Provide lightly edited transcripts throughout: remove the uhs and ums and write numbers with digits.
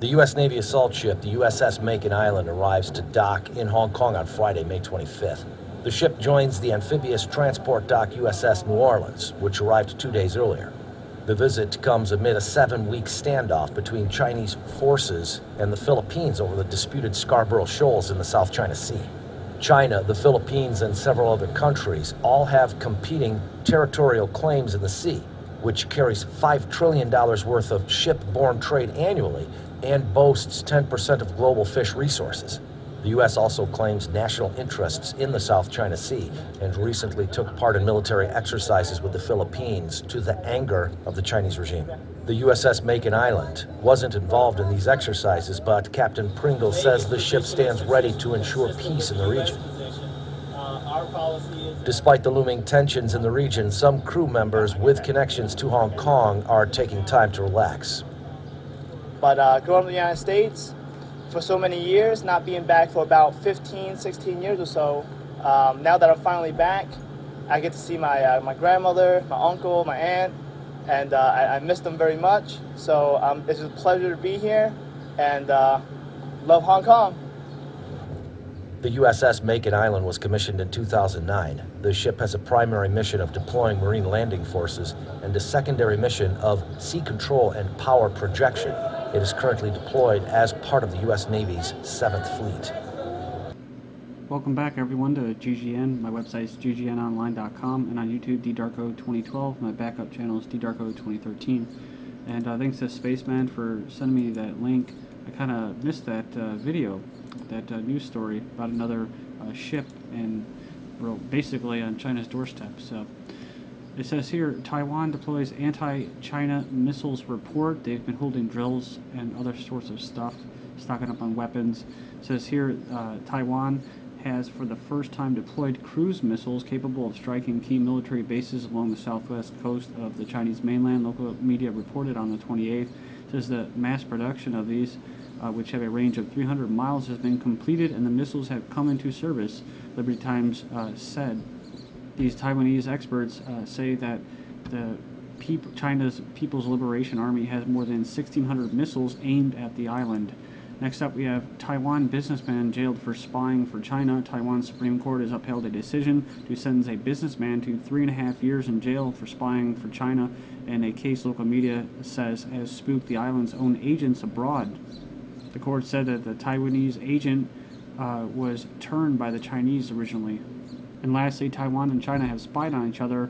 The U.S. Navy assault ship, the USS Makin Island, arrives to dock in Hong Kong on Friday, May 25th. The ship joins the amphibious transport dock USS New Orleans, which arrived 2 days earlier. The visit comes amid a 7-week standoff between Chinese forces and the Philippines over the disputed Scarborough Shoals in the South China Sea. China, the Philippines, and several other countries all have competing territorial claims in the sea, which carries $5 trillion worth of ship-borne trade annually and boasts 10% of global fish resources. The U.S. also claims national interests in the South China Sea and recently took part in military exercises with the Philippines to the anger of the Chinese regime. The USS Makin Island wasn't involved in these exercises, but Captain Pringle says the ship stands ready to ensure peace in the region. Despite the looming tensions in the region, some crew members with connections to Hong Kong are taking time to relax. But growing up in the United States for so many years, not being back for about 15, 16 years or so, now that I'm finally back, I get to see my grandmother, my uncle, my aunt, and I miss them very much. So it's just a pleasure to be here, and love Hong Kong. The USS Makin Island was commissioned in 2009. The ship has a primary mission of deploying Marine landing forces and a secondary mission of sea control and power projection. It is currently deployed as part of the U.S. Navy's 7th Fleet. Welcome back, everyone, to GGN. My website is ggnonline.com, and on YouTube, ddarko2012. My backup channel is ddarko2013. And thanks to Spaceman for sending me that link. I kind of missed that video, that news story about another ship and basically on China's doorstep. So it says here, Taiwan deploys anti-China missiles report. They've been holding drills and other sorts of stuff, stocking up on weapons. It says here, Taiwan has for the first time deployed cruise missiles capable of striking key military bases along the southwest coast of the Chinese mainland. Local media reported on the 28th. It says the mass production of these, which have a range of 300 miles, has been completed and the missiles have come into service, Liberty Times said. These Taiwanese experts say that China's People's Liberation Army has more than 1,600 missiles aimed at the island. Next up, we have Taiwan businessman jailed for spying for China. Taiwan Supreme Court has upheld a decision to sentence a businessman to 3.5 years in jail for spying for China in a case local media says has spooked the island's own agents abroad. The court said that the Taiwanese agent was turned by the Chinese originally. And lastly, Taiwan and China have spied on each other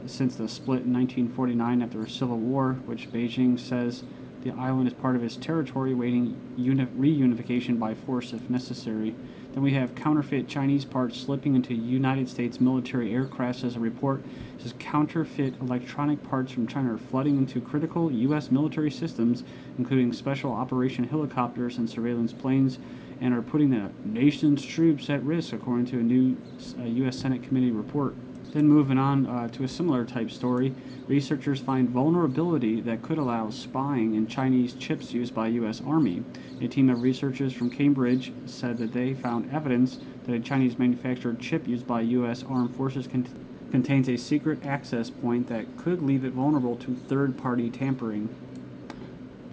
since the split in 1949 after a civil war, which Beijing says the island is part of its territory, awaiting reunification by force if necessary. Then we have counterfeit Chinese parts slipping into United States military aircraft, says a report. It says counterfeit electronic parts from China are flooding into critical U.S. military systems, including special operation helicopters and surveillance planes, and are putting the nation's troops at risk, according to a new U.S. Senate committee report. Then moving on to a similar type story, researchers find vulnerability that could allow spying in Chinese chips used by U.S. Army. A team of researchers from Cambridge said that they found evidence that a Chinese manufactured chip used by U.S. armed forces contains a secret access point that could leave it vulnerable to third-party tampering.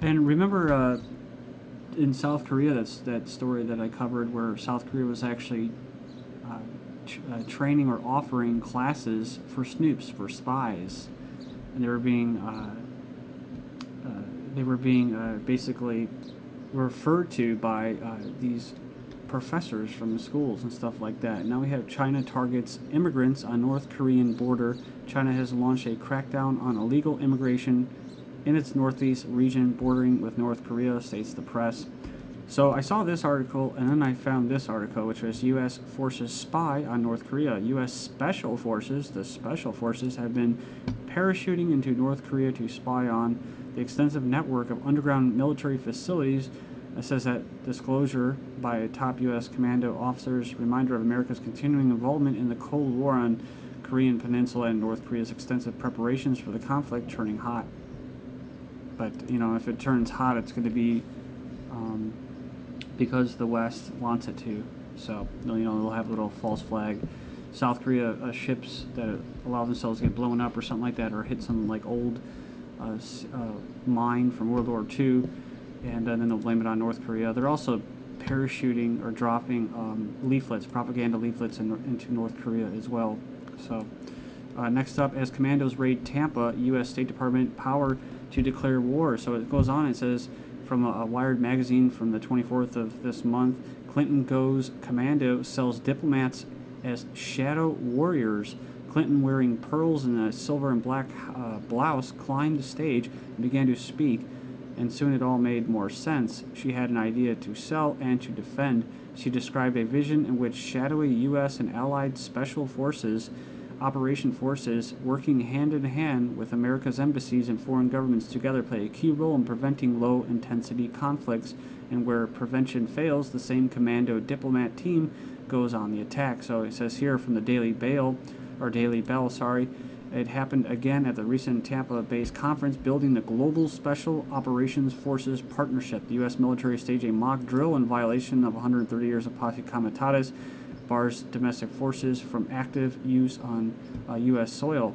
And remember in South Korea, that's that story that I covered where South Korea was actually training or offering classes for snoops, for spies, and they were being basically referred to by these professors from the schools and stuff like that. Now we have China targets immigrants on North Korean border. China has launched a crackdown on illegal immigration in its northeast region bordering with North Korea, states the press. So I saw this article, and then I found this article, which was U.S. forces spy on North Korea. U.S. Special Forces, the Special Forces, have been parachuting into North Korea to spy on the extensive network of underground military facilities. It says that disclosure by top U.S. commando officers, reminder of America's continuing involvement in the Cold War on Korean Peninsula and North Korea's extensive preparations for the conflict turning hot. But, you know, if it turns hot, it's going to be because the West wants it to. So, you know, they'll have little false flag South Korea ships that allow themselves to get blown up or something like that, or hit some like old mine from World War II. and then they'll blame it on North Korea. They're also parachuting or dropping leaflets, propaganda leaflets into North Korea as well. So next up, as Commandos raid Tampa, U.S. State Department power to declare war. So it goes on, it says, from a Wired magazine from the 24th of this month, Clinton goes commando, sells diplomats as shadow warriors. Clinton, wearing pearls and a silver and black blouse, climbed the stage and began to speak, and soon it all made more sense. She had an idea to sell and to defend. She described a vision in which shadowy U.S. and allied special forces, operation forces, working hand in hand with America's embassies and foreign governments together, play a key role in preventing low-intensity conflicts, and where prevention fails, the same commando diplomat team goes on the attack. So it says here from the Daily Bell, it happened again at the recent Tampa-based conference building the Global Special Operations Forces Partnership. The U.S. military staged a mock drill in violation of 130 years of Posse Comitatus, bars domestic forces from active use on U.S. soil.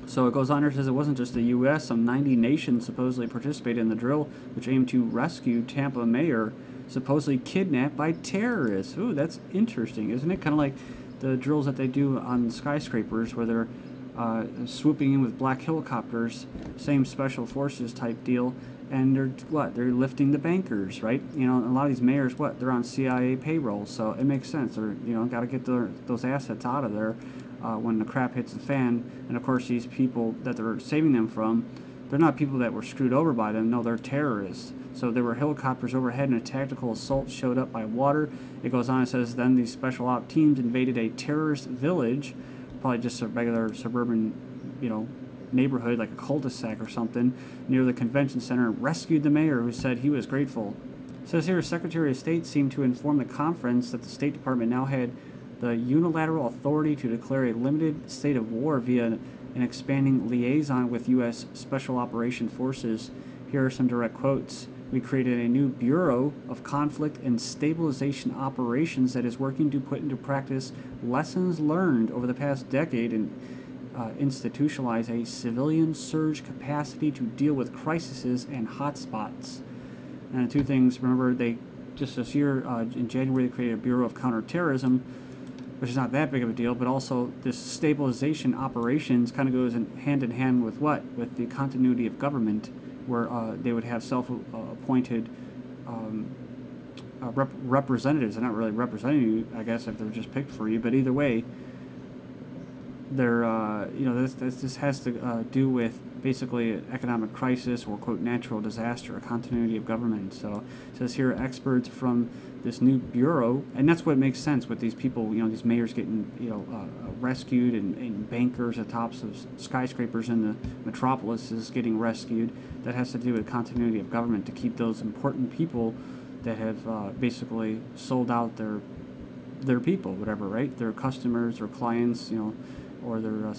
So it goes on here, says it wasn't just the U.S. Some 90 nations supposedly participated in the drill, which aimed to rescue Tampa mayor, supposedly kidnapped by terrorists. Ooh, that's interesting, isn't it? Kind of like the drills that they do on skyscrapers where they're swooping in with black helicopters, same special forces type deal, and they're lifting the bankers, right? You know, a lot of these mayors, they're on CIA payroll, so it makes sense. They're, got to get those assets out of there when the crap hits the fan. And of course, these people that they're saving them from, they're not people that were screwed over by them. No, they're terrorists. So there were helicopters overhead, and a tactical assault showed up by water. It goes on, it says, then these special op teams invaded a terrorist village, probably just a regular suburban, neighborhood, like a cul-de-sac or something, near the convention center, and rescued the mayor, who said he was grateful. It says here, Secretary of State seemed to inform the conference that the State Department now had the unilateral authority to declare a limited state of war via an expanding liaison with U.S. Special Operation Forces. Here are some direct quotes. We created a new Bureau of Conflict and Stabilization Operations that is working to put into practice lessons learned over the past decade and institutionalize a civilian surge capacity to deal with crises and hotspots. And two things, remember, they just this year, in January, they created a Bureau of Counterterrorism, which is not that big of a deal, but also this stabilization operations kind of goes in hand with what? With the continuity of government, where they would have self-appointed representatives. They're not really representing you, I guess, if they're just picked for you, but either way, they're, this has to do with basically an economic crisis or, quote, natural disaster, a continuity of government. So it says here, experts from this new bureau, and that's what makes sense with these people, these mayors getting, rescued, and bankers at tops of skyscrapers in the metropolises getting rescued. That has to do with continuity of government, to keep those important people that have basically sold out their people, whatever, right? Their customers or clients, or their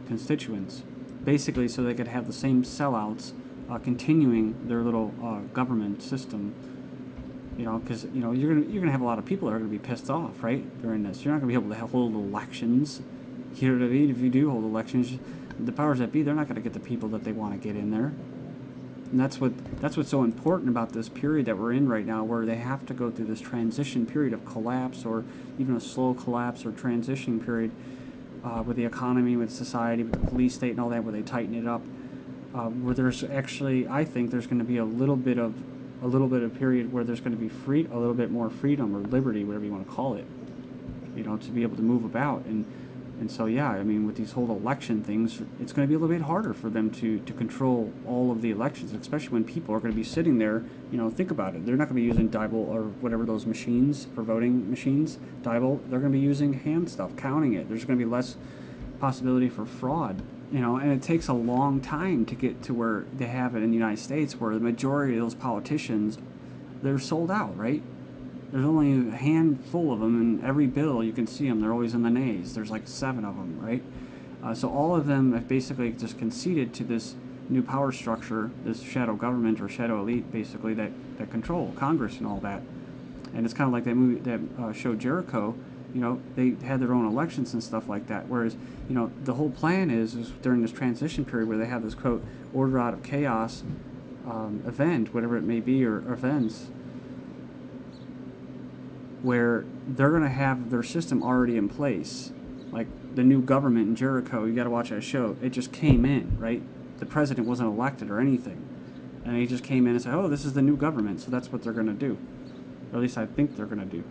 constituents, basically, so they could have the same sellouts continuing their little government system. Because you're gonna have a lot of people that are gonna be pissed off, right, during this. You're not gonna be able to hold elections. You know what I mean? If you do hold elections, the powers that be, they're not gonna get the people that they want to get in there. And that's what's so important about this period that we're in right now, where they have to go through this transition period of collapse, or even a slow collapse or transition period, with the economy, with society, with the police state and all that, where they tighten it up, where there's actually, I think there's going to be a little bit of period where there's going to be a little bit more freedom or liberty, whatever you want to call it, to be able to move about. And so, yeah, I mean, with these whole election things, it's going to be a little bit harder for them to control all of the elections, especially when people are going to be sitting there. Think about it. They're not going to be using Diebel or whatever those machines for voting machines, Diebel. They're going to be using hand stuff, counting it. There's going to be less possibility for fraud, and it takes a long time to get to where they have it in the United States, where the majority of those politicians, they're sold out, right? There's only a handful of them, and every bill you can see them. They're always in the nays. There's like 7 of them, right? So all of them have basically just conceded to this new power structure, this shadow government or shadow elite, basically, that control Congress and all that. And it's kind of like that movie, that show Jericho. They had their own elections and stuff like that. Whereas, the whole plan is during this transition period where they have this, quote, order out of chaos, event, whatever it may be, or events, where they're going to have their system already in place. Like the new government in Jericho, you got to watch that show. It just came in, right? The president wasn't elected or anything. And he just came in and said, oh, this is the new government, so that's what they're going to do. Or at least I think they're going to do.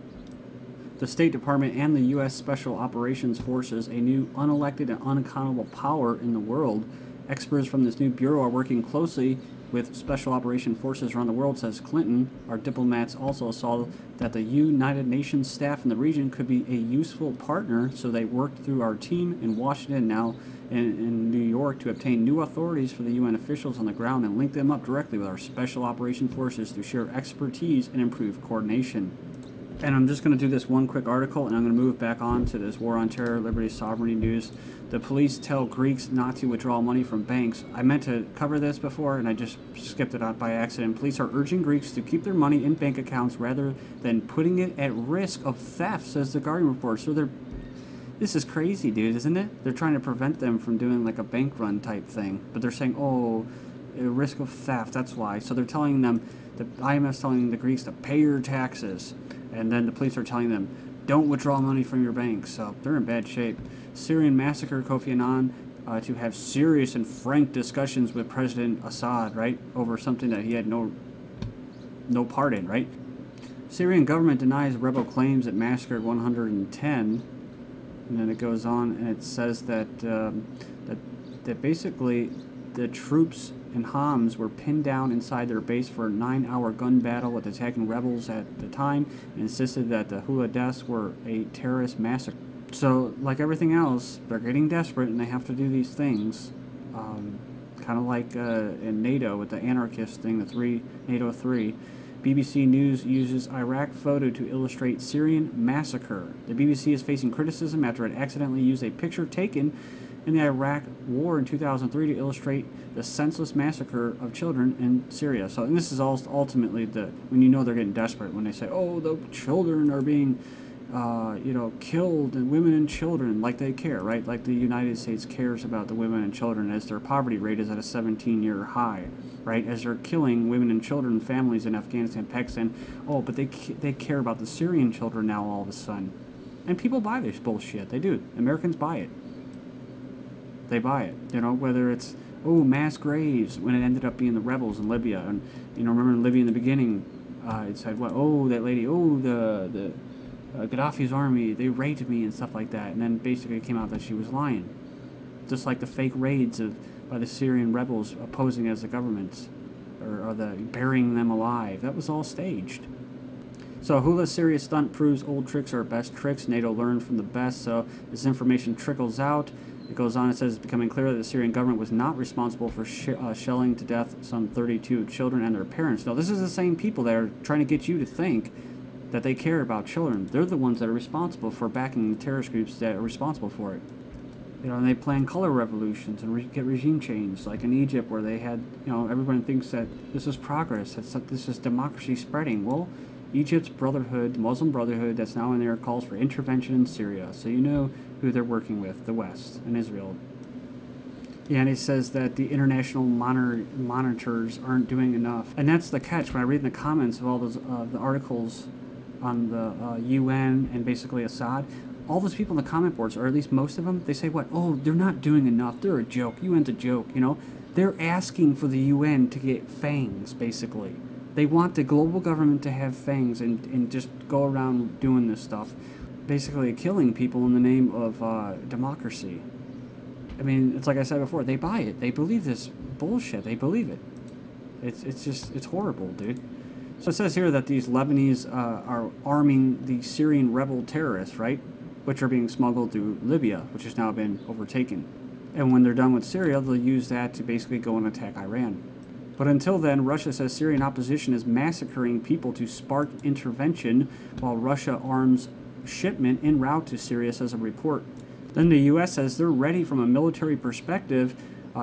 The State Department and the U.S. Special Operations Forces, a new unelected and unaccountable power in the world. Experts from this new bureau are working closely with Special Operation Forces around the world, says Clinton. Our diplomats also saw that the United Nations staff in the region could be a useful partner, so they worked through our team in Washington, now in New York, to obtain new authorities for the UN officials on the ground and link them up directly with our Special Operation Forces to share expertise and improve coordination. And I'm just going to do this one quick article, and I'm going to move back on to this War on Terror, Liberty, Sovereignty news. The police tell Greeks not to withdraw money from banks. I meant to cover this before, and I just skipped it out by accident. Police are urging Greeks to keep their money in bank accounts rather than putting it at risk of theft, says the Guardian report. So this is crazy, dude, isn't it? They're trying to prevent them from doing like a bank run type thing. But they're saying, oh, risk of theft, that's why. So they're telling them, the IMF's telling the Greeks to pay your taxes. And then the police are telling them, don't withdraw money from your banks. So they're in bad shape. Syrian massacre, Kofi Annan to have serious and frank discussions with President Assad, right? Over something that he had no part in, right? Syrian government denies rebel claims that massacred 110. And then it goes on and it says that that basically the troops in Homs were pinned down inside their base for a 9-hour gun battle with attacking rebels at the time, and insisted that the Houla deaths were a terrorist massacre. So, like everything else, they're getting desperate and they have to do these things. Kind of like in NATO with the anarchist thing, NATO 3. BBC News uses Iraq photo to illustrate Syrian massacre. The BBC is facing criticism after it accidentally used a picture taken in the Iraq War in 2003 to illustrate the senseless massacre of children in Syria. So, and this is ultimately when you know they're getting desperate, when they say, oh, the children are being, killed, and women and children, like they care, right? Like the United States cares about the women and children as their poverty rate is at a 17-year high, right? As they're killing women and children, families in Afghanistan, Pakistan. Oh, but they care about the Syrian children now all of a sudden. And people buy this bullshit. They do. Americans buy it. They buy it, whether it's, mass graves, when it ended up being the rebels in Libya. And, remember in Libya in the beginning, it said, that lady, the Gaddafi's army, they raped me and stuff like that. And then basically it came out that she was lying. Just like the fake raids by the Syrian rebels opposing as the government, or the burying them alive. That was all staged. So Houla Syria stunt proves old tricks are best tricks. NATO learned from the best, so this information trickles out. It goes on, it says, it's becoming clear that the Syrian government was not responsible for shelling to death some 32 children and their parents. Now, this is the same people that are trying to get you to think that they care about children. They're the ones that are responsible for backing the terrorist groups that are responsible for it. And they plan color revolutions and get regime change, like in Egypt, where they had, everyone thinks that this is progress, this is democracy spreading. Well, Egypt's Brotherhood, Muslim Brotherhood, that's now in there, calls for intervention in Syria. So you know who they're working with, the West and Israel. Yeah, and it says that the international monitors aren't doing enough. And that's the catch. When I read in the comments of all those the articles on the UN and basically Assad, all those people in the comment boards, or at least most of them, they say, they're not doing enough. They're a joke. UN's a joke, They're asking for the UN to get fangs, basically. They want the global government to have fangs and just go around doing this stuff. Basically killing people in the name of democracy. I mean, it's like I said before, they buy it. They believe this bullshit. They believe it. It's horrible, dude. So it says here that these Lebanese are arming the Syrian rebel terrorists, right? Which are being smuggled through Libya, which has now been overtaken. And when they're done with Syria, they'll use that to basically go and attack Iran. But until then, Russia says Syrian opposition is massacring people to spark intervention, while Russia arms shipment en route to Syria, says a report. Then the U.S. says they're ready from a military perspective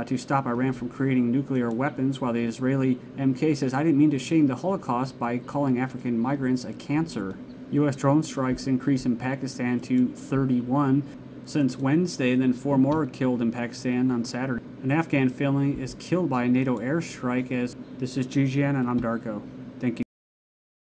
to stop Iran from creating nuclear weapons, while the Israeli MK says, I didn't mean to shame the Holocaust by calling African migrants a cancer. U.S. drone strikes increase in Pakistan to 31 since Wednesday, and then 4 more killed in Pakistan on Saturday. An Afghan family is killed by a NATO airstrike. As this is GGN and I'm Darko.